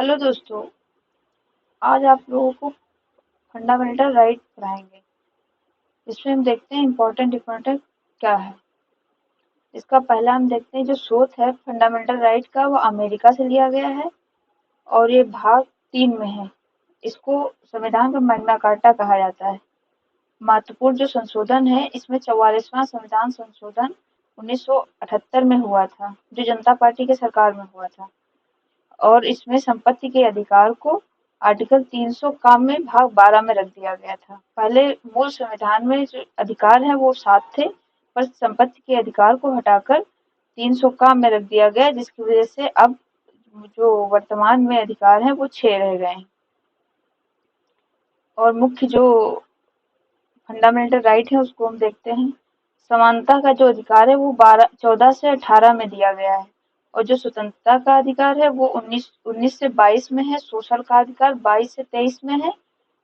Hello दोस्तों, आज आप लोगों को फंडामेंटल राइट पढ़ाएंगे। इसमें हम देखते हैं इम्पोर्टेंट क्या है। इसका पहला हम देखते हैं जो स्रोत है फंडामेंटल राइट का, वो अमेरिका से लिया गया है और ये भाग 3 में है। इसको संविधान का मैग्ना कार्टा कहा जाता है। महत्वपूर्ण जो संशोधन है, इसमें 44वां संविधान संशोधन 1978 में हुआ था, जो जनता पार्टी के सरकार में हुआ था। और इसमें संपत्ति के अधिकार को आर्टिकल 300 काम में भाग 12 में रख दिया गया था। पहले मूल संविधान में जो अधिकार है वो 7 थे, पर संपत्ति के अधिकार को हटाकर 300 काम में रख दिया गया, जिसकी वजह से अब जो वर्तमान में अधिकार है वो 6 रह गए हैं। और मुख्य जो फंडामेंटल राइट है उसको हम देखते हैं। समानता का जो अधिकार है वो 14 से 18 में दिया गया है। और जो स्वतंत्रता का अधिकार है वो 19 से 22 में है। सोशल का अधिकार 22 से 23 में है,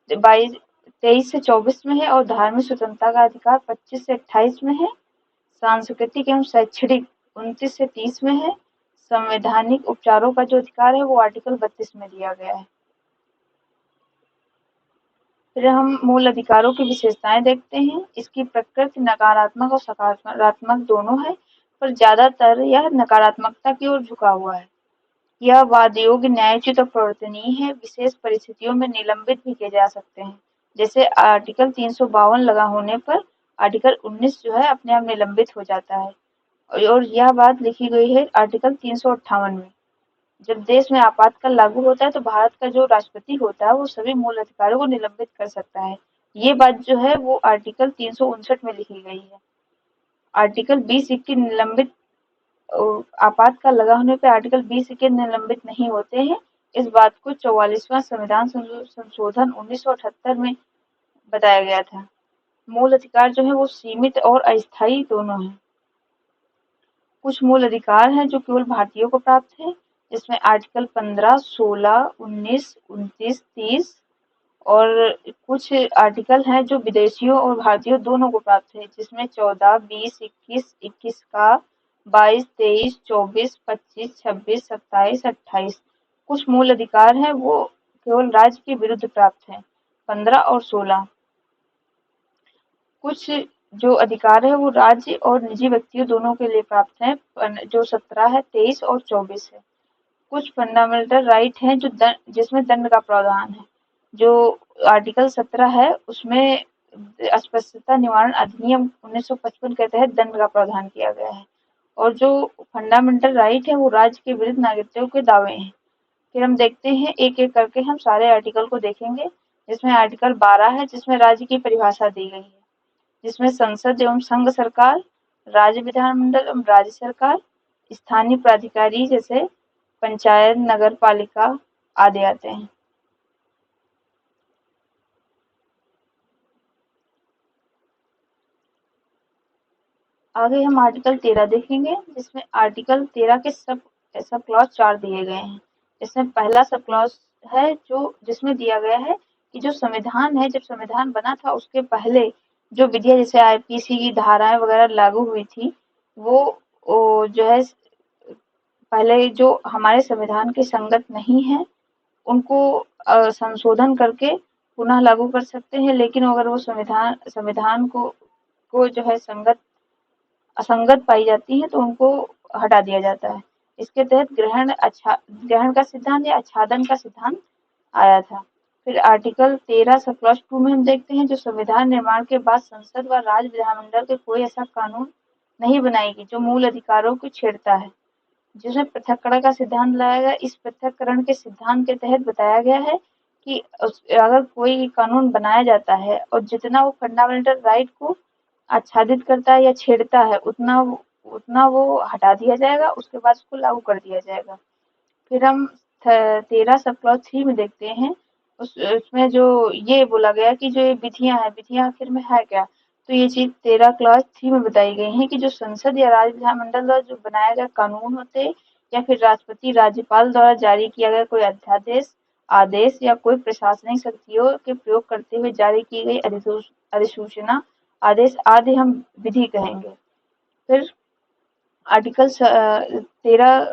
23 से 24 में है। और धार्मिक स्वतंत्रता का अधिकार 25 से 28 में है। सांस्कृतिक एवं शैक्षणिक 29 से 30 में है। संवैधानिक उपचारों का जो अधिकार है वो आर्टिकल 32 में दिया गया है। फिर हम मूल अधिकारों की विशेषताएं देखते हैं। इसकी प्रकृति नकारात्मक और सकारात्मक दोनों है, पर ज्यादातर यह नकारात्मकता की ओर झुका हुआ है। यह वादयोग्य, न्यायोचित और प्रवर्तनीय है। विशेष परिस्थितियों में निलंबित भी किए जा सकते हैं। जैसे आर्टिकल 352 लगा होने पर आर्टिकल 19 जो है अपने आप निलंबित हो जाता है। और यह बात लिखी गई है आर्टिकल 358 में। जब देश में आपातकाल लागू होता है तो भारत का जो राष्ट्रपति होता है वो सभी मूल अधिकारों को निलंबित कर सकता है। ये बात जो है वो आर्टिकल 359 में लिखी गई है। आर्टिकल 20 निलंबित आपातकाल लगा होने पर आर्टिकल 20 निलंबित नहीं होते हैं। इस बात को 44वां संविधान संशोधन 1978 में बताया गया था। मूल अधिकार जो है वो सीमित और अस्थायी दोनों हैं। कुछ मूल अधिकार हैं जो केवल भारतीयों को प्राप्त है, जिसमें आर्टिकल 15, 16, 19, 29, 30 और कुछ आर्टिकल हैं जो विदेशियों और भारतीयों दोनों को प्राप्त है, जिसमें 14, 20, 21 का, 22, 23, 24, 25, 26, 27, 28। कुछ मूल अधिकार हैं वो केवल राज्य के विरुद्ध प्राप्त हैं, 15 और 16। कुछ जो अधिकार है वो राज्य और निजी व्यक्तियों दोनों के लिए प्राप्त है, जो 17 है, 23 और 24 है। कुछ फंडामेंटल राइट हैं जो जिसमें दंड का प्रावधान है। जो आर्टिकल 17 है उसमें अस्पष्टता निवारण अधिनियम 1955 के तहत दंड का प्रावधान किया गया है। और जो फंडामेंटल राइट है वो राज्य के विरुद्ध नागरिकता के दावे हैं। फिर हम देखते हैं एक एक करके हम सारे आर्टिकल को देखेंगे। जिसमें आर्टिकल 12 है जिसमें राज्य की परिभाषा दी गई है, जिसमें संसद एवं संघ सरकार, राज्य विधानमंडल एवं राज्य सरकार, स्थानीय प्राधिकारी जैसे पंचायत, नगर पालिका आदि आते हैं। आगे हम आर्टिकल 13 देखेंगे, जिसमें आर्टिकल 13 के सब क्लॉज 4 दिए गए हैं। इसमें पहला सब क्लॉज है जो जिसमें दिया गया है कि जो संविधान है, जब संविधान बना था उसके पहले जो विधियां जैसे आईपीसी की धाराएं वगैरह लागू हुई थी, वो जो है पहले जो हमारे संविधान के संगत नहीं है उनको संशोधन करके पुनः लागू कर सकते हैं। लेकिन अगर वो संविधान को जो है असंगत पाई जाती है तो उनको हटा दिया जाता है। इसके तहत ग्रहण का सिद्धांत या आच्छादन का सिद्धांत आया था। फिर आर्टिकल 13 सब क्लॉज 2 में हम देखते हैं जो संविधान निर्माण के बाद संसद व राज्य विधानमंडल के कोई ऐसा कानून नहीं बनाएगी जो मूल अधिकारों को छेड़ता है, जिसमें पृथक्करण का सिद्धांत लाया गया। इस पृथक्करण के सिद्धांत के तहत बताया गया है कि अगर कोई कानून बनाया जाता है और जितना वो फंडामेंटल राइट को आच्छादित करता है या छेड़ता है उतना वो हटा दिया जाएगा, उसके बाद उसको लागू कर दिया जाएगा। फिर हम 13 सब क्लॉज 3 में देखते हैं। उसमें जो ये बोला गया कि जो ये विधियां आखिर में है क्या, तो ये चीज 13 क्लॉज 3 में बताई गई है कि जो संसद या राज्य विधानमंडल द्वारा जो बनाया गया कानून होते हैं या फिर राष्ट्रपति राज्यपाल द्वारा जारी किया गया कोई अध्यादेश, आदेश या कोई प्रशासनिक शक्तियों के प्रयोग करते हुए जारी की गई अधिसूचना, आदेश आदि हम विधि कहेंगे। फिर आर्टिकल 13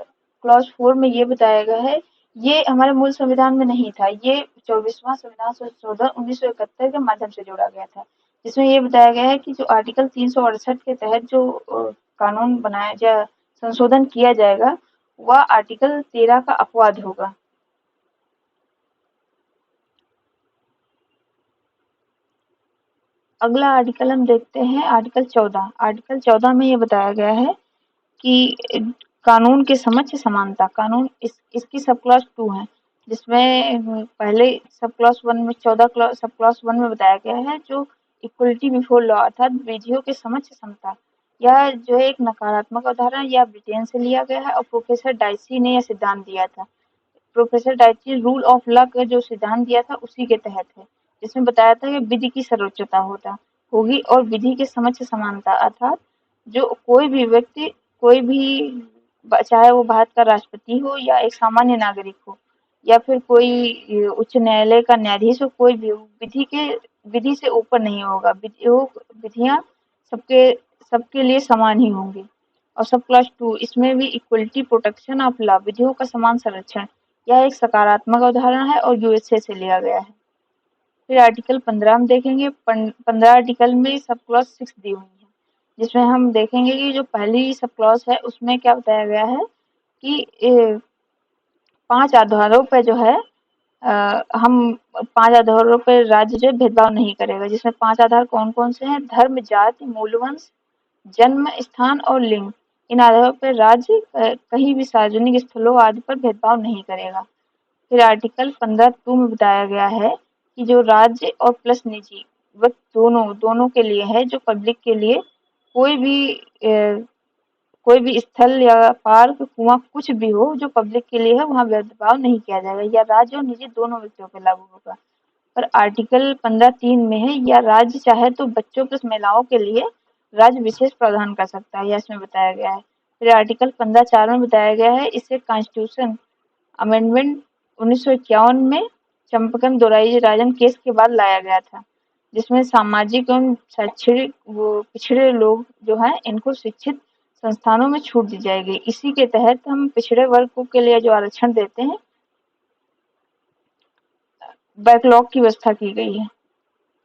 क्लॉज 4 में ये बताया गया है ये हमारे मूल संविधान में नहीं था, ये 24वां संविधान संशोधन 1971 के माध्यम से जोड़ा गया था, जिसमें ये बताया गया है कि जो आर्टिकल 368 के तहत जो कानून बनाया जा संशोधन किया जाएगा, वह आर्टिकल 13 का अपवाद होगा। अगला आर्टिकल हम देखते हैं, आर्टिकल 14। आर्टिकल 14 में ये बताया गया है कि कानून के समक्ष समानता। कानून इसकी सब क्लॉज 2 है, जिसमें पहले सब क्लॉज 1 में 14 क्लॉज सब क्लॉज 1 में बताया गया है जो इक्वलिटी बिफोर लॉ अर्थात विधियों के समक्ष समता। यह जो है एक नकारात्मक अवधारणा या ब्रिटेन से लिया गया है और प्रोफेसर डाइसी ने यह सिद्धांत दिया था। Professor Daiichi rule of law का जो सिद्धांत दिया था उसी के तहत है, जिसमें बताया था कि विधि की सर्वोच्चता होगी और विधि के समक्ष समानता अर्थात जो कोई भी व्यक्ति, कोई भी चाहे वो भारत का राष्ट्रपति हो या एक सामान्य नागरिक हो या फिर कोई उच्च न्यायालय का न्यायाधीश हो, कोई भी विधि से ऊपर नहीं होगा। विधियां सबके सबके लिए समान ही होंगी। और सब क्लास 2 इसमें भी इक्वलिटी प्रोटेक्शन ऑफ लॉ विधियों का समान संरक्षण, यह एक सकारात्मक अवधारणा है और यूएसए से लिया गया है। फिर आर्टिकल 15 हम देखेंगे। 15 आर्टिकल में सब क्लॉज 6 दी हुई है, जिसमें हम देखेंगे कि जो पहली सब क्लॉज है उसमें क्या बताया गया है कि 5 आधारों पर जो है हम 5 आधारों पर राज्य जो भेदभाव नहीं करेगा, जिसमें 5 आधार कौन कौन से हैं? धर्म, जाति, मूलवंश, जन्म स्थान और लिंग। इन आधारों पर राज्य कहीं भी सार्वजनिक स्थलों आदि पर भेदभाव नहीं करेगा। फिर आर्टिकल 15(2) में बताया गया है कि जो राज्य और प्लस निजी वक्त दोनों के लिए है, जो पब्लिक के लिए कोई भी कोई भी स्थल या पार्क, कुआं कुछ भी हो जो पब्लिक के लिए है, वहाँ भेदभाव नहीं किया जाएगा। या राज्य और निजी दोनों व्यक्तियों पर लागू होगा। पर आर्टिकल 15(3) में है या राज्य चाहे तो बच्चों प्लस महिलाओं के लिए राज्य विशेष प्रावधान कर सकता है, यह इसमें बताया गया है। फिर आर्टिकल 15(4) में बताया गया है, इसे कॉन्स्टिट्यूशन अमेंडमेंट 1951 में चंपकन दोराई राजन केस के बाद लाया गया था, जिसमें सामाजिक एवं शैक्षणिक वो पिछड़े लोग जो हैं इनको शिक्षित संस्थानों में छूट दी जाएगी। इसी के तहत हम पिछड़े वर्ग के लिए जो आरक्षण देते हैं, बैकलॉग की व्यवस्था की गई है।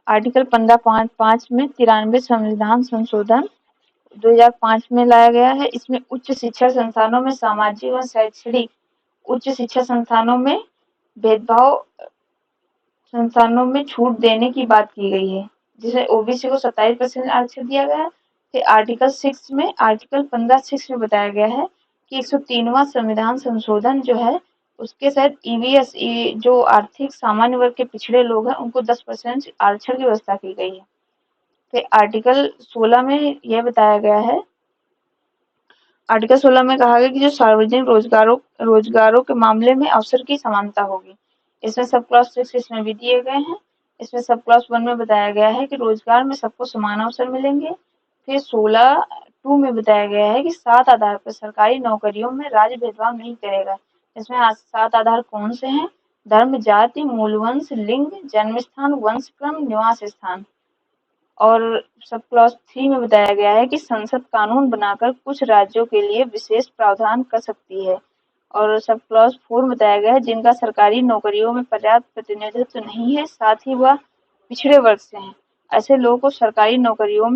आर्टिकल 15(5) में 93 संविधान संशोधन 2005 में लाया गया है। इसमें उच्च शिक्षा संस्थानों में सामाजिक व शैक्षणिक उच्च शिक्षा संस्थानों में भेदभाव संस्थानों में छूट देने की बात की गई है, जिसे ओबीसी को 27% आरक्षण दिया गया है। फिर आर्टिकल 15(6) में बताया गया है कि 103वां संविधान संशोधन जो है उसके तहत ईवीएस जो आर्थिक सामान्य वर्ग के पिछड़े लोग हैं उनको 10% आरक्षण की व्यवस्था की गई है। फिर आर्टिकल 16 में यह बताया गया है, आर्टिकल 16 में कहा गया कि जो सार्वजनिक रोजगारों के मामले में अवसर की समानता होगी। इसमें सब क्लॉज 6 इसमें भी दिए गए हैं। इसमें सब क्लॉज 1 में बताया गया है कि रोजगार में सबको समान अवसर मिलेंगे। फिर 16(2) में बताया गया है कि 7 आधार पर सरकारी नौकरियों में राज्य भेदभाव नहीं करेगा। इसमें 7 आधार कौन से हैं? धर्म, जाति, मूलवंश, लिंग, जन्म स्थान, वंश क्रम, निवास स्थान। और सब क्लॉज 3 में बताया गया है कि संसद कानून बनाकर कुछ राज्यों के लिए विशेष प्रावधान कर सकती है। और सब क्लॉज 4 में बताया गया है जिनका सरकारी नौकरियों में पर्याप्त प्रतिनिधित्व नहीं है, साथ ही वह पिछड़े वर्ग से हैं, ऐसे लोगों को सरकारी नौकरियों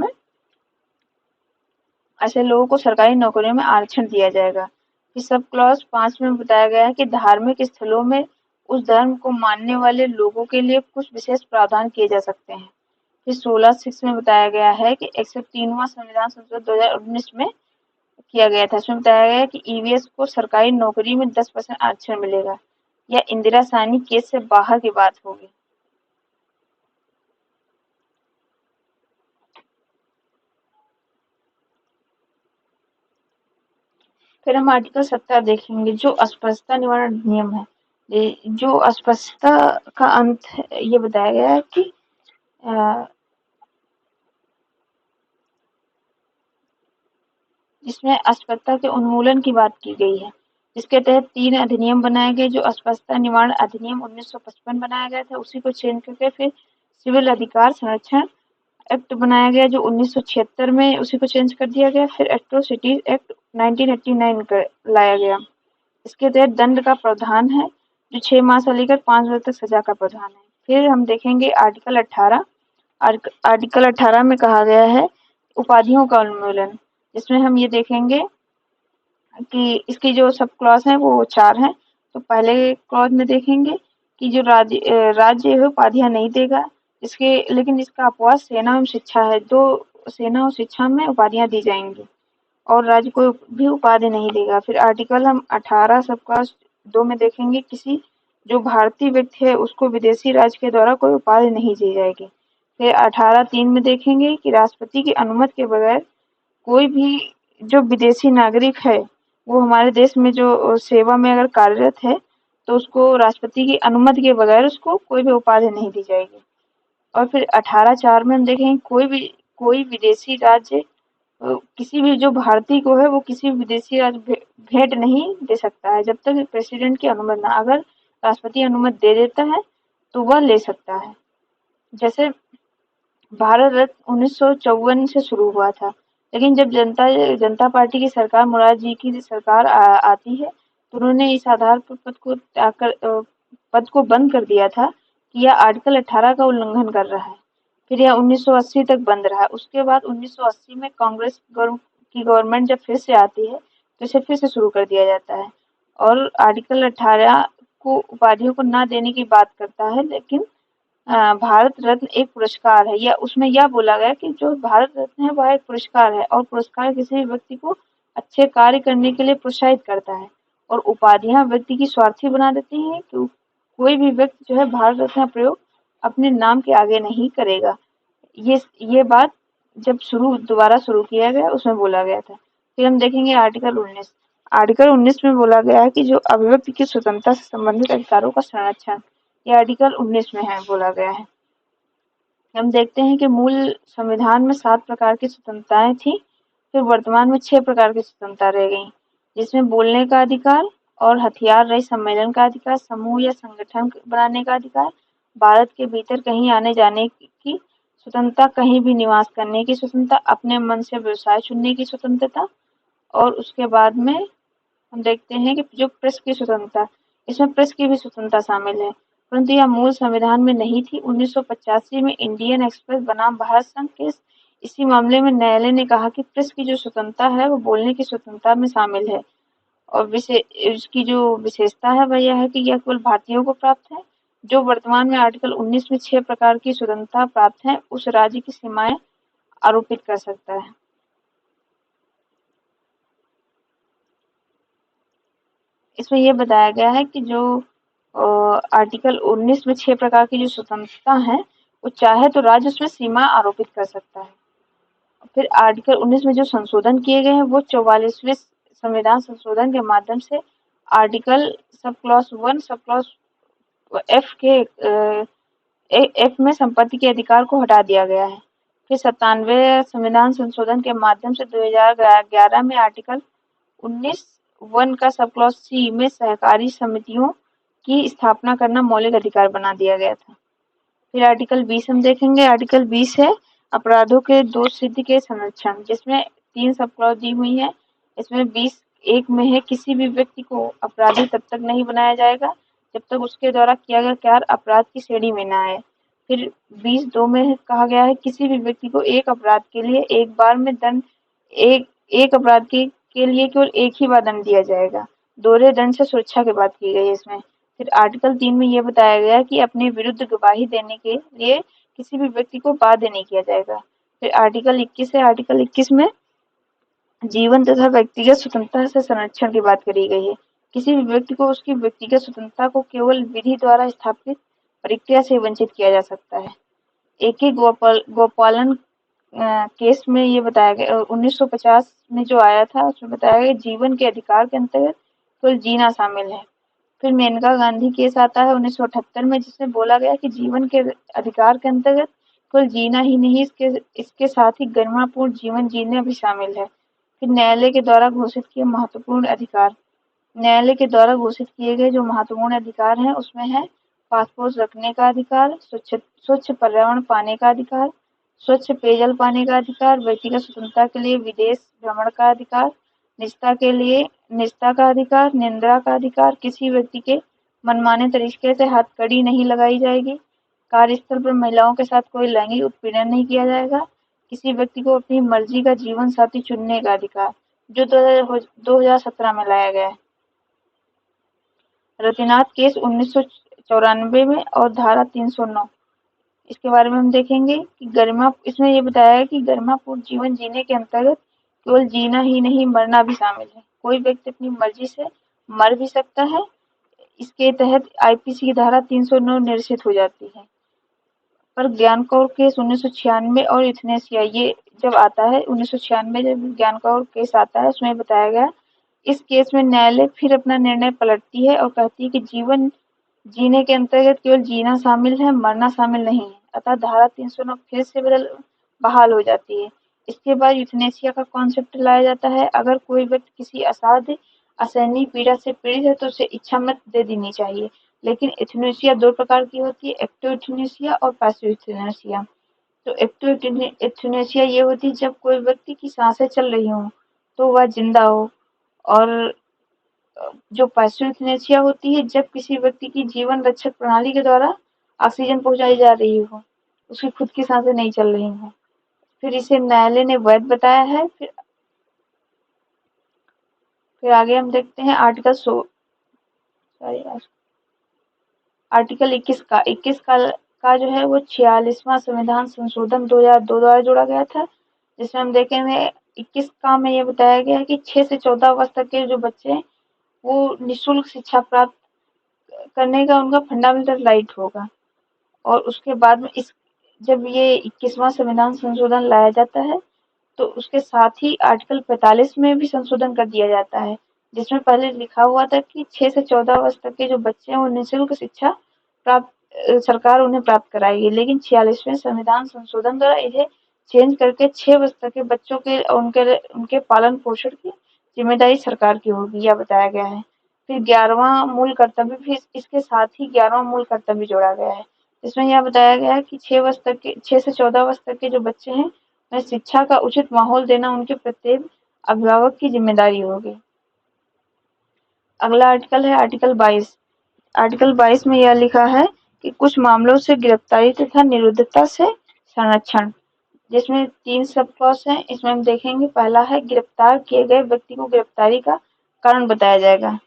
में आरक्षण दिया जाएगा। फिर सब क्लॉज 5 में बताया गया है कि धार्मिक स्थलों में उस धर्म को मानने वाले लोगों के लिए कुछ विशेष प्रावधान किए जा सकते हैं। फिर 16(6) में बताया गया है कि 103वां संविधान संशोधन 2019 में किया गया था। इसमें बताया गया है कि ईवीएस को सरकारी नौकरी में 10% आरक्षण मिलेगा। यह इंदिरा साहनी केस से बाहर की बात होगी। फिर हम आर्टिकल 17 देखेंगे, जो अस्पष्टता निवारण अधिनियम है। जो अस्पष्टता का अंत ये बताया गया है कि जिसमें अस्पष्टता के उन्मूलन की बात की गई है, जिसके तहत 3 अधिनियम बनाए गए। जो अस्पष्टता निवारण अधिनियम 1955 बनाया गया था, उसी को चेंज करके फिर सिविल अधिकार संरक्षण एक्ट बनाया गया जो 1976 में, उसी को चेंज कर दिया गया। फिर एट्रोसिटीज एक्ट 1989 लाया गया। इसके तहत दंड का प्रावधान है जो 6 माह से लेकर 5 वर्ष तक सजा का प्रावधान है। फिर हम देखेंगे आर्टिकल 18। आर्टिकल 18 में कहा गया है उपाधियों का उन्मूलन, जिसमें हम ये देखेंगे कि इसकी जो सब क्लॉज हैं वो 4 हैं। तो पहले क्लॉज में देखेंगे कि जो राज्य है उपाधियां नहीं देगा, इसके लेकिन इसका अपवाद सेना एवं शिक्षा है। 2 सेना और शिक्षा में उपाधियां दी जाएंगी और राज्य को भी उपाधि नहीं देगा। फिर आर्टिकल हम 18 सब क्लॉज 2 में देखेंगे किसी जो भारतीय व्यक्ति है उसको विदेशी राज्य के द्वारा कोई उपाधि नहीं दी जाएगी। फिर 18(3) में देखेंगे कि राष्ट्रपति की अनुमति के बगैर कोई भी जो विदेशी नागरिक है वो हमारे देश में जो सेवा में अगर कार्यरत है तो उसको राष्ट्रपति की अनुमति के बगैर उसको कोई भी उपाधि नहीं दी जाएगी। और फिर 18(4) में हम देखेंगे कोई विदेशी राज्य किसी भी जो भारतीय को है वो किसी भी विदेशी राज्य भेंट नहीं दे सकता है जब तक प्रेसिडेंट की अनुमति ना। अगर राष्ट्रपति अनुमति दे देता है तो वह ले सकता है। जैसे भारत रत्न 1954 से शुरू हुआ था, लेकिन जब जनता पार्टी की सरकार मुरारजी जी की सरकार आती है तो उन्होंने इस आधार पर पद को बंद कर दिया था कि यह आर्टिकल 18 का उल्लंघन कर रहा है। फिर यह 1980 तक बंद रहा। उसके बाद 1980 में कांग्रेस की गवर्नमेंट जब फिर से आती है तो इसे फिर से शुरू कर दिया जाता है और आर्टिकल 18 को उपाधियों को न देने की बात करता है। लेकिन भारत रत्न एक पुरस्कार है, या उसमें यह बोला गया कि जो भारत रत्न है वह एक पुरस्कार है और पुरस्कार किसी भी व्यक्ति को अच्छे कार्य करने के लिए प्रोत्साहित करता है और उपाधियां व्यक्ति की स्वार्थी बना देती हैं कि कोई भी व्यक्ति जो है भारत रत्न का प्रयोग अपने नाम के आगे नहीं करेगा। ये बात जब दोबारा शुरू किया गया उसमें बोला गया था। फिर हम देखेंगे आर्टिकल 19। आर्टिकल 19 में बोला गया है कि जो अभिव्यक्ति की स्वतंत्रता से संबंधित अधिकारों का संरक्षण, ये आर्टिकल 19 में है बोला गया है। हम देखते हैं कि मूल संविधान में 7 प्रकार की स्वतंत्रताएं थी, फिर वर्तमान में 6 प्रकार की स्वतंत्रता रह गई, जिसमें बोलने का अधिकार और हथियार रहित सम्मेलन का अधिकार, समूह या संगठन बनाने का अधिकार, भारत के भीतर कहीं आने जाने की स्वतंत्रता, कहीं भी निवास करने की स्वतंत्रता, अपने मन से व्यवसाय चुनने की स्वतंत्रता। और उसके बाद में हम देखते हैं कि जो प्रेस की स्वतंत्रता, इसमें प्रेस की भी स्वतंत्रता शामिल है, परंतु यह मूल संविधान में नहीं थी। 1985 में इंडियन एक्सप्रेस बनाम भारत संघ के इसी मामले में न्यायालय ने कहा कि प्रेस की जो स्वतंत्रता है वो बोलने की स्वतंत्रता में शामिल है और इसकी जो विशेषता है वह यह है कि यह केवल भारतीयों को प्राप्त है। जो वर्तमान में आर्टिकल 19 में 6 प्रकार की स्वतंत्रता प्राप्त है उस राज्य की सीमाएं आरोपित कर सकता है। इसमें यह बताया गया है कि जो आर्टिकल 19 में 6 प्रकार की जो स्वतंत्रता है वो चाहे तो राज्य उसमें सीमा आरोपित कर सकता है। फिर आर्टिकल 19 में जो संशोधन किए गए हैं वो 44वें संविधान संशोधन के माध्यम से article sub clause 1 sub clause F में संपत्ति के अधिकार को हटा दिया गया है। फिर 97वें संविधान संशोधन के माध्यम से 2011 में आर्टिकल 19(1) का सब क्लॉज सी में सहकारी समितियों की स्थापना करना मौलिक अधिकार बना दिया गया था। फिर आर्टिकल 20 हम देखेंगे। आर्टिकल 20 है अपराधों के दोष सिद्धि के संरक्षण, जिसमें 3 सब क्लॉज दी हुई है। इसमें 20(1) में है किसी भी व्यक्ति को अपराधी तब तक नहीं बनाया जाएगा जब तक उसके द्वारा किया गया कार्य अपराध की श्रेणी में न आए। फिर 20(2) में कहा गया है किसी भी व्यक्ति को एक अपराध के लिए एक बार में दंड एक अपराध के लिए केवल एक ही बार दंड दिया जाएगा। दोहरे दंड से सुरक्षा की बात की गई है इसमें। फिर आर्टिकल 3 में यह बताया गया कि अपने विरुद्ध गवाही देने के लिए किसी भी व्यक्ति को बाध्य नहीं किया जाएगा। फिर आर्टिकल 21 है। आर्टिकल 21 में जीवन तथा व्यक्तिगत स्वतंत्रता से संरक्षण की बात करी गई है। किसी भी व्यक्ति को उसकी व्यक्तिगत स्वतंत्रता को केवल विधि द्वारा स्थापित प्रक्रिया से वंचित किया जा सकता है। एक ही गोपालन केस में ये बताया गया 1950 में जो आया था उसमें बताया गया जीवन के अधिकार के अंतर्गत केवल जीना शामिल है। फिर मेनका गांधी केस आता है 1978 में, जिसमें बोला गया कि जीवन के अधिकार के अंतर्गत केवल जीना ही नहीं इसके साथ ही गरिमापूर्ण जीवन जीना भी शामिल है। फिर न्यायालय के द्वारा घोषित किए महत्वपूर्ण अधिकार, न्यायालय के द्वारा घोषित किए गए जो महत्वपूर्ण अधिकार हैं उसमें है पासपोर्ट रखने का अधिकार, स्वच्छ पर्यावरण पाने का अधिकार, स्वच्छ पेयजल पाने का अधिकार, व्यक्तिगत स्वतंत्रता के लिए विदेश भ्रमण का अधिकार, निजता का अधिकार, निंदा का अधिकार, किसी व्यक्ति के मनमाने तरीके से हथकड़ी नहीं लगाई जाएगी, कार्यस्थल पर महिलाओं के साथ कोई लैंगिक उत्पीड़न नहीं किया जाएगा, किसी व्यक्ति को अपनी मर्जी का जीवन साथी चुनने का अधिकार, जो 2017 में लाया गया है। रतिनाथ केस 1994 में और धारा 309, इसके बारे में हम देखेंगे कि गरिमा, इसमें ये बताया है कि गरिमापूर्ण जीवन जीने के अंतर्गत केवल जीना ही नहीं मरना भी शामिल है। कोई व्यक्ति अपनी मर्जी से मर भी सकता है। इसके तहत आईपीसी की धारा 309 निरसित हो जाती है। पर ज्ञान कौर केस 1996 और यूथनेसिया ये जब आता है 1996 जब ज्ञान कौर केस आता है उसमें बताया गया, इस केस में न्यायालय फिर अपना निर्णय पलटती है और कहती है कि जीवन जीने के अंतर्गत केवल जीना शामिल है, मरना शामिल नहीं है। अतः धारा 309 फिर से बहाल हो जाती है। इसके बाद यूथनेसिया का कॉन्सेप्ट लाया जाता है। अगर कोई व्यक्ति किसी असाध्य असहनीय पीड़ा से पीड़ित है तो उसे इच्छा मृत दे देनी चाहिए। लेकिन यूथनेसिया दो प्रकार की होती है, एक्टिव यूथनेसिया और पैसिव यूथनेसिया। तो एक्टिव यूथनेसिया ये होती है जब कोई व्यक्ति की सांसें चल रही हों तो वह जिंदा हो, और जो पैसिव यूथनेसिया होती है जब किसी व्यक्ति की जीवन रक्षक प्रणाली के द्वारा ऑक्सीजन पहुंचाई जा रही हो, उसकी खुद की सांसें नहीं चल रही हो, फिर इसे न्यायालय ने वैध बताया है। फिर आगे हम देखते हैं आर्टिकल 21 का जो है वो 46वां संविधान संशोधन 2002 द्वारा जोड़ा गया था, जिसमें हम देखेंगे 21 का में ये बताया गया है कि 6 से 14 वर्ष तक के जो बच्चे हैं वो निःशुल्क शिक्षा प्राप्त करने का उनका फंडामेंटल राइट होगा। और उसके बाद में जब ये 21वां संविधान संशोधन लाया जाता है तो उसके साथ ही आर्टिकल 45 में भी संशोधन कर दिया जाता है, जिसमें पहले लिखा हुआ था कि 6 से 14 वर्ष तक के जो बच्चे हैं वो निःशुल्क शिक्षा सरकार उन्हें प्राप्त कराएगी। लेकिन 46वें संविधान संशोधन द्वारा इसे चेंज करके 6 वर्ष तक के बच्चों के उनके पालन पोषण की जिम्मेदारी सरकार की होगी, यह बताया गया है। फिर 11वां मूल कर्तव्य भी इसके साथ ही 11वां मूल कर्तव्य जोड़ा गया है। इसमें यह बताया गया है कि 6 से 14 वर्ष तक के जो बच्चे हैं में शिक्षा का उचित माहौल देना उनके प्रत्येक अभिभावक की जिम्मेदारी होगी। अगला आर्टिकल है आर्टिकल 22। आर्टिकल 22 में यह लिखा है कि कुछ मामलों से गिरफ्तारी तथा निरुद्धता से संरक्षण, जिसमें 3 सब क्लॉज हैं। इसमें हम देखेंगे, पहला है गिरफ्तार किए गए व्यक्ति को गिरफ्तारी का कारण बताया जाएगा।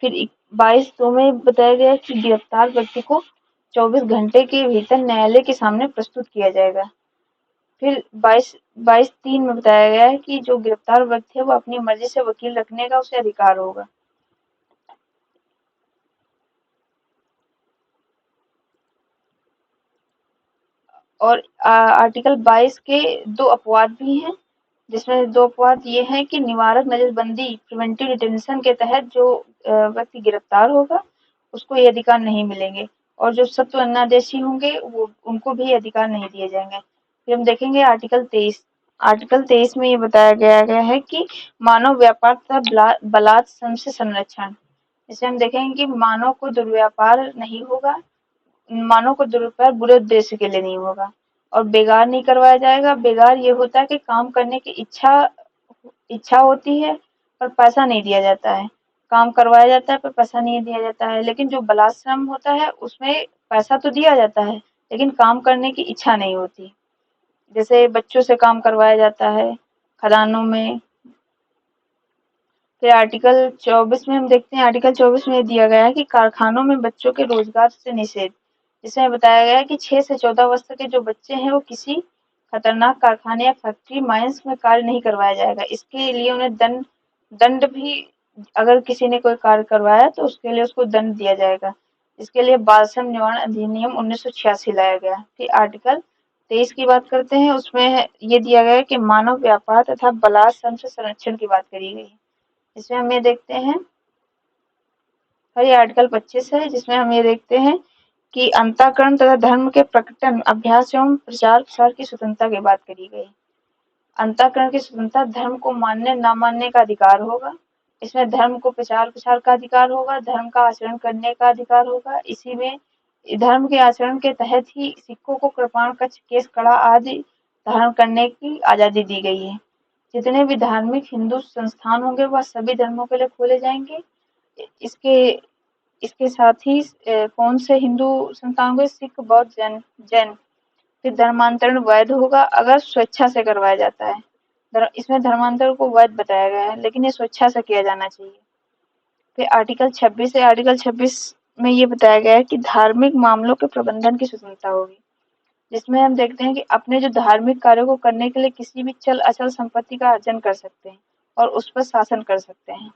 फिर 22(2) में बताया गया है कि गिरफ्तार व्यक्ति को 24 घंटे के भीतर न्यायालय के सामने प्रस्तुत किया जाएगा। फिर 22(3) में बताया गया है कि जो गिरफ्तार व्यक्ति है वो अपनी मर्जी से वकील रखने का उसे अधिकार होगा। और आर्टिकल 22 के 2 अपवाद भी हैं, जिसमें 2 अपवाद ये हैं कि निवारक नजरबंदी प्रिवेंटिव डिटेंशन के तहत जो व्यक्ति गिरफ्तार होगा उसको ये अधिकार नहीं मिलेंगे, और जो सत्व अनादेशी होंगे वो उनको भी अधिकार नहीं दिए जाएंगे। फिर हम देखेंगे आर्टिकल 23। आर्टिकल 23 में ये बताया गया है कि मानव व्यापार तथा बलात्संग से संरक्षण। इसमें हम देखेंगे कि मानव को दुर्व्यापार नहीं होगा, मानव को दुरुपयोग बुरे उद्देश्य के लिए नहीं होगा, और बेगार नहीं करवाया जाएगा। बेगार ये होता है कि काम करने की इच्छा होती है पर पैसा नहीं दिया जाता है, काम करवाया जाता है पर पैसा नहीं दिया जाता है। लेकिन जो बलात्श्रम होता है उसमें पैसा तो दिया जाता है लेकिन काम करने की इच्छा नहीं होती, जैसे बच्चों से काम करवाया जाता है खदानों में। फिर आर्टिकल 24 में हम देखते हैं, आर्टिकल 24 में दिया गया है कि कारखानों में बच्चों के रोजगार से निषेध। इसमें बताया गया है कि 6 से 14 वर्ष तक के जो बच्चे हैं वो किसी खतरनाक कारखाने या फैक्ट्री माइंस में कार्य नहीं करवाया जाएगा। इसके लिए उन्हें दंड भी, अगर किसी ने कोई कार्य करवाया तो उसके लिए उसको दंड दिया जाएगा। इसके लिए बाल श्रम निवारण अधिनियम 1986 लाया गया। फिर आर्टिकल 23 की बात करते हैं, उसमें ये दिया गया है कि मानव व्यापार तथा बलात्संग से संरक्षण की बात करी गई है। इसमें हम ये देखते हैं, और ये आर्टिकल 25 है, जिसमें हम ये देखते हैं कि अंतःकरण तथा धर्म के प्रकटन, अभ्यास एवं प्रचार प्रसार की स्वतंत्रता की बात करी गई। अंतःकरण की स्वतंत्रता, धर्म को मानने न मानने का अधिकार होगा। इसमें धर्म को प्रचार प्रसार का अधिकार होगा, धर्म का आचरण करने का अधिकार होगा। इसी में धर्म के आचरण के तहत ही सिखों को कृपाण, कच्छ, केस, कड़ा आदि धारण करने की आजादी दी गई है। जितने भी धार्मिक हिंदू संस्थान होंगे वह सभी धर्मों के लिए खोले जाएंगे। इसके इसके साथ ही कौन से हिंदू संस्थानों के सिख, बौद्ध, जैन। फिर धर्मांतरण वैध होगा अगर स्वेच्छा से करवाया जाता है। इसमें धर्मांतरण को वैध बताया गया है, लेकिन ये स्वेच्छा से किया जाना चाहिए। फिर आर्टिकल 26 है। आर्टिकल 26 में ये बताया गया है कि धार्मिक मामलों के प्रबंधन की स्वतंत्रता होगी, जिसमें हम देखते हैं कि अपने जो धार्मिक कार्यों को करने के लिए किसी भी चल अचल संपत्ति का अर्जन कर सकते हैं और उस पर शासन कर सकते हैं।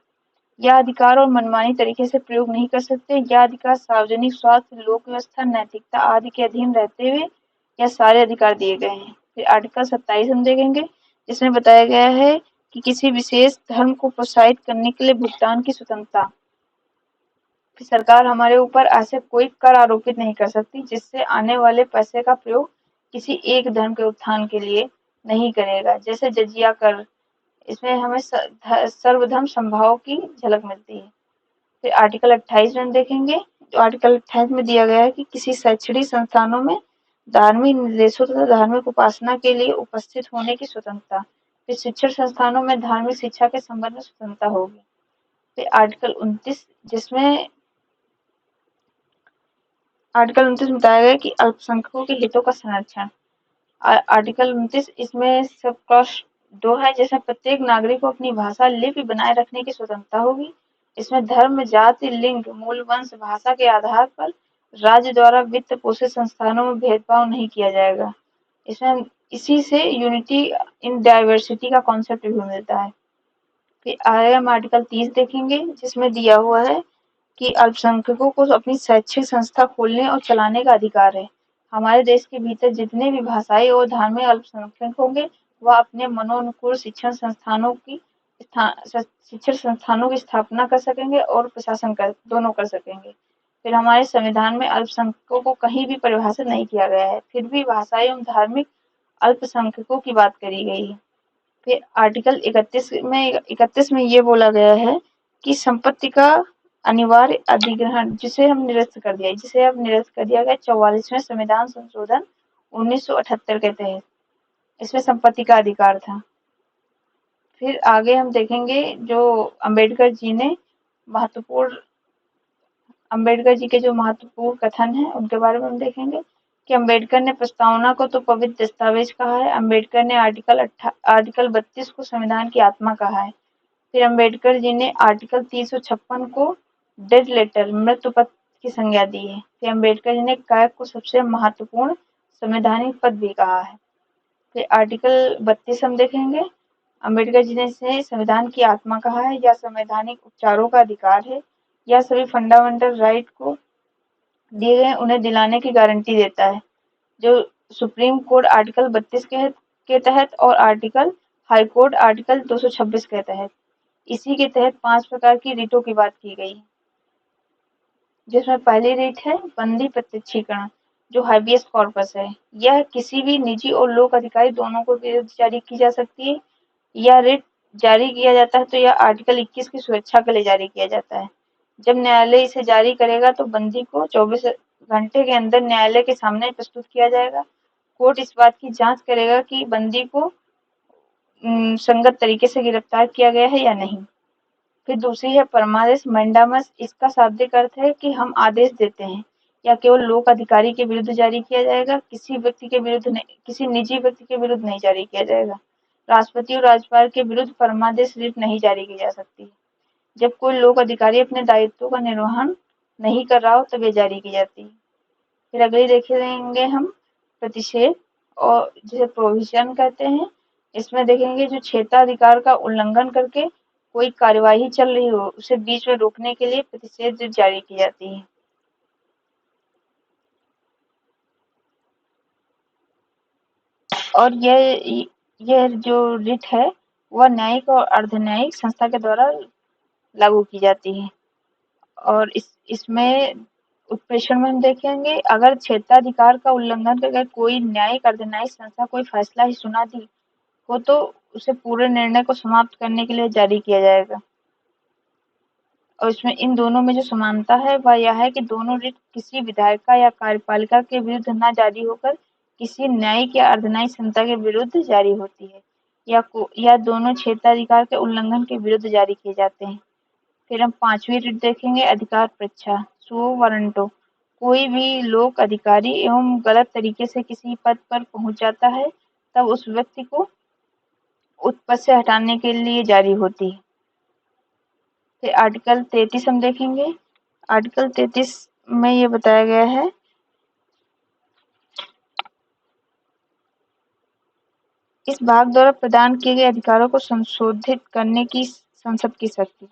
यह अधिकार और मनमानी तरीके से प्रयोग नहीं कर सकते। यह अधिकार सार्वजनिक स्वास्थ्य, लोक व्यवस्था, नैतिकता आदि के अधीन रहते हुए यह सारे अधिकार दिए गए हैं। फिर आर्टिकल 27 हम देखेंगे, जिसमें बताया गया है कि किसी विशेष धर्म को प्रोत्साहित करने के लिए भुगतान की स्वतंत्रता। सरकार हमारे ऊपर ऐसे कोई कर आरोपित नहीं कर सकती जिससे आने वाले पैसे का प्रयोग किसी एक धर्म के उत्थान के लिए नहीं करेगा, जैसे जजिया कर। इसमें हमें सर्वधर्म समभाव की झलक मिलती है। फिर आर्टिकल 28 में देखेंगे, जो आर्टिकल 28 में दिया गया है कि किसी शैक्षणिक संस्थानों में धार्मिक निर्देशों तथा धार्मिक उपासना के लिए उपस्थित होने की स्वतंत्रता। फिर शिक्षण संस्थानों में धार्मिक शिक्षा के संबंध में स्वतंत्रता होगी। फिर आर्टिकल 29, जिसमें आर्टिकल 29 में बताया गया कि अल्पसंख्यकों के हितों का संरक्षण। आर्टिकल 29 इसमें सब क्लॉज 2 है, जिसमें प्रत्येक नागरिक को अपनी भाषा लिपि बनाए रखने की स्वतंत्रता होगी। इसमें धर्म, जाति, लिंग, मूल वंश, भाषा के आधार पर राज्य द्वारा वित्त पोषित संस्थानों में भेदभाव नहीं किया जाएगा। इसमें इसी से यूनिटी इन डाइवर्सिटी का कॉन्सेप्ट भी मिलता है। फिर आगे हम आर्टिकल 30 देखेंगे, जिसमें दिया हुआ है कि अल्पसंख्यकों को अपनी शैक्षिक संस्था खोलने और चलाने का अधिकार है। हमारे देश के भीतर जितने भी भाषाई और धार्मिक अल्पसंख्यक होंगे, वह अपने मनोनुकूल शिक्षण संस्थानों की स्थापना कर सकेंगे और प्रशासन दोनों कर सकेंगे। फिर हमारे संविधान में अल्पसंख्यकों को कहीं भी परिभाषित नहीं किया गया है, फिर भी भाषाई एवं धार्मिक अल्पसंख्यकों की बात करी गई है। फिर आर्टिकल 31 में ये बोला गया है कि संपत्ति का अनिवार्य अधिग्रहण, जिसे अब निरस्त कर दिया गया 44वें संविधान संशोधन 1978 के तहत। इसमें संपत्ति का अधिकार था। फिर आगे हम देखेंगे जो अम्बेडकर जी के जो महत्वपूर्ण कथन है उनके बारे में हम देखेंगे कि अम्बेडकर ने प्रस्तावना को तो पवित्र दस्तावेज कहा है। अम्बेडकर ने आर्टिकल 32 को संविधान की आत्मा कहा है। फिर अम्बेडकर जी ने आर्टिकल 356 को डेड लेटर, मृत्यु पत्र की संज्ञा दी है। फिर अम्बेडकर जी ने कैग को सबसे महत्वपूर्ण संवैधानिक पद भी कहा है। फिर आर्टिकल 32 हम देखेंगे, अम्बेडकर जी ने इसे संविधान की आत्मा कहा है। यह संवैधानिक उपचारों का अधिकार है। यह सभी फंडामेंटल राइट को दिए गए उन्हें दिलाने की गारंटी देता है, जो सुप्रीम कोर्ट आर्टिकल 32 के तहत और हाई कोर्ट आर्टिकल 226 के तहत। इसी के तहत 5 प्रकार की रिटों की बात की गई, जिसमें पहली रिट है बंदी प्रत्यक्षीकरण, जो हाइबियस कॉर्पस है। यह किसी भी निजी और लोक अधिकारी दोनों को विरुद्ध जारी की जा सकती है। यह रिट जारी किया जाता है तो यह आर्टिकल 21 की सुरक्षा के लिए जारी किया जाता है। जब न्यायालय इसे जारी करेगा तो बंदी को 24 घंटे के अंदर न्यायालय के सामने प्रस्तुत किया जाएगा। कोर्ट इस बात की जांच करेगा कि बंदी को संगत तरीके से गिरफ्तार किया गया है या नहीं। फिर दूसरी है परमादेश मैंडामस। इसका शाब्दिक अर्थ है कि हम आदेश देते हैं। या केवल लोक अधिकारी के विरुद्ध जारी किया जाएगा, किसी निजी व्यक्ति के विरुद्ध नहीं जारी किया जाएगा। राष्ट्रपति और राज्यपाल के विरुद्ध परमादेश रिट नहीं जारी की जा सकती। जब कोई लोक अधिकारी अपने दायित्वों का निर्वहन नहीं कर रहा हो तब ये जारी की जाती है। फिर अगली देखेंगे हम प्रतिषेध, और जिसे प्रोविजन कहते हैं। इसमें देखेंगे जो क्षेत्राधिकार का उल्लंघन करके कोई कार्यवाही चल रही हो उसे बीच में रोकने के लिए प्रतिषेध रिट जारी की जाती है। और यह जो रिट है वह न्यायिक और अर्धन्यायिक संस्था के द्वारा लागू की जाती है। और इसमें उत्प्रेषण में हम देखेंगे, अगर क्षेत्राधिकार का उल्लंघन करके कोई न्यायिक अर्धन्यायिक संस्था कोई फैसला ही सुना दी हो तो उसे पूरे निर्णय को समाप्त करने के लिए जारी किया जाएगा। और इसमें इन दोनों में जो समानता है वह यह है कि दोनों रिट किसी विधायिका या कार्यपालिका के विरुद्ध न जारी होकर किसी न्यायिक या अर्धन्यायिक संस्था के विरुद्ध जारी होती है, या दोनों क्षेत्राधिकार के उल्लंघन के विरुद्ध जारी किए जाते हैं। फिर हम 5वीं रिट देखेंगे, अधिकार परीक्षा। सुओ वारंटो, कोई भी लोक अधिकारी एवं गलत तरीके से किसी पद पर पहुंच जाता है तब उस व्यक्ति को उस पद से हटाने के लिए जारी होती है। फिर आर्टिकल 33 हम देखेंगे। आर्टिकल 33 में ये बताया गया है इस भाग द्वारा प्रदान किए गए अधिकारों को संशोधित करने की संसद की शक्ति।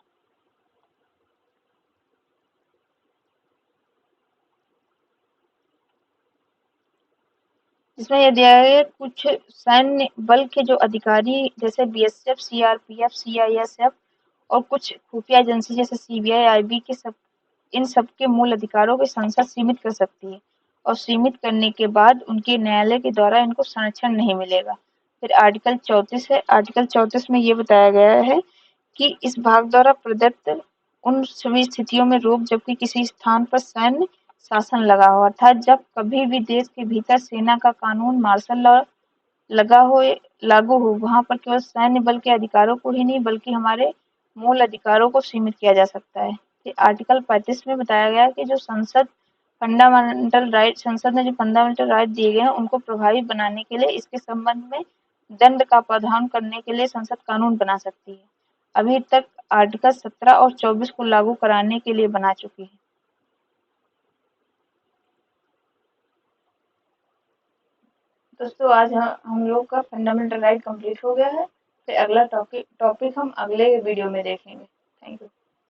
इसमें यह दिया गया है कुछ सैन्य बल के जो अधिकारी जैसे बीएसएफ, सीआरपीएफ, सीआईएसएफ और कुछ खुफिया एजेंसी जैसे सीबीआई, आईबी के सब इन सब के मूल अधिकारों को संसद सीमित कर सकती है और सीमित करने के बाद उनके न्यायालय के द्वारा इनको संरक्षण नहीं मिलेगा। फिर आर्टिकल 34 है। आर्टिकल 34 में ये बताया गया है कि इस भाग द्वारा प्रदत्त उन सभी स्थितियों में रोक जबकि किसी स्थान पर सैन्य शासन लगा हो, अर्थात जब कभी भी देश के भीतर सेना का कानून मार्शल लॉ लगा हो लागू हो, वहां पर केवल सैन्य बल के अधिकारों को ही नहीं बल्कि हमारे मूल अधिकारों को सीमित किया जा सकता है। फिर आर्टिकल 35 में बताया गया कि जो संसद ने जो फंडामेंटल राइट दिए गए हैं उनको प्रभावी बनाने के लिए इसके संबंध में दंड का प्रावधान करने के लिए संसद कानून बना सकती है। अभी तक आर्टिकल 17 और 24 को लागू कराने के लिए बना चुकी है। दोस्तों आज हम लोग का फंडामेंटल राइट कंप्लीट हो गया है। फिर अगला टॉपिक हम अगले वीडियो में देखेंगे। Thank you.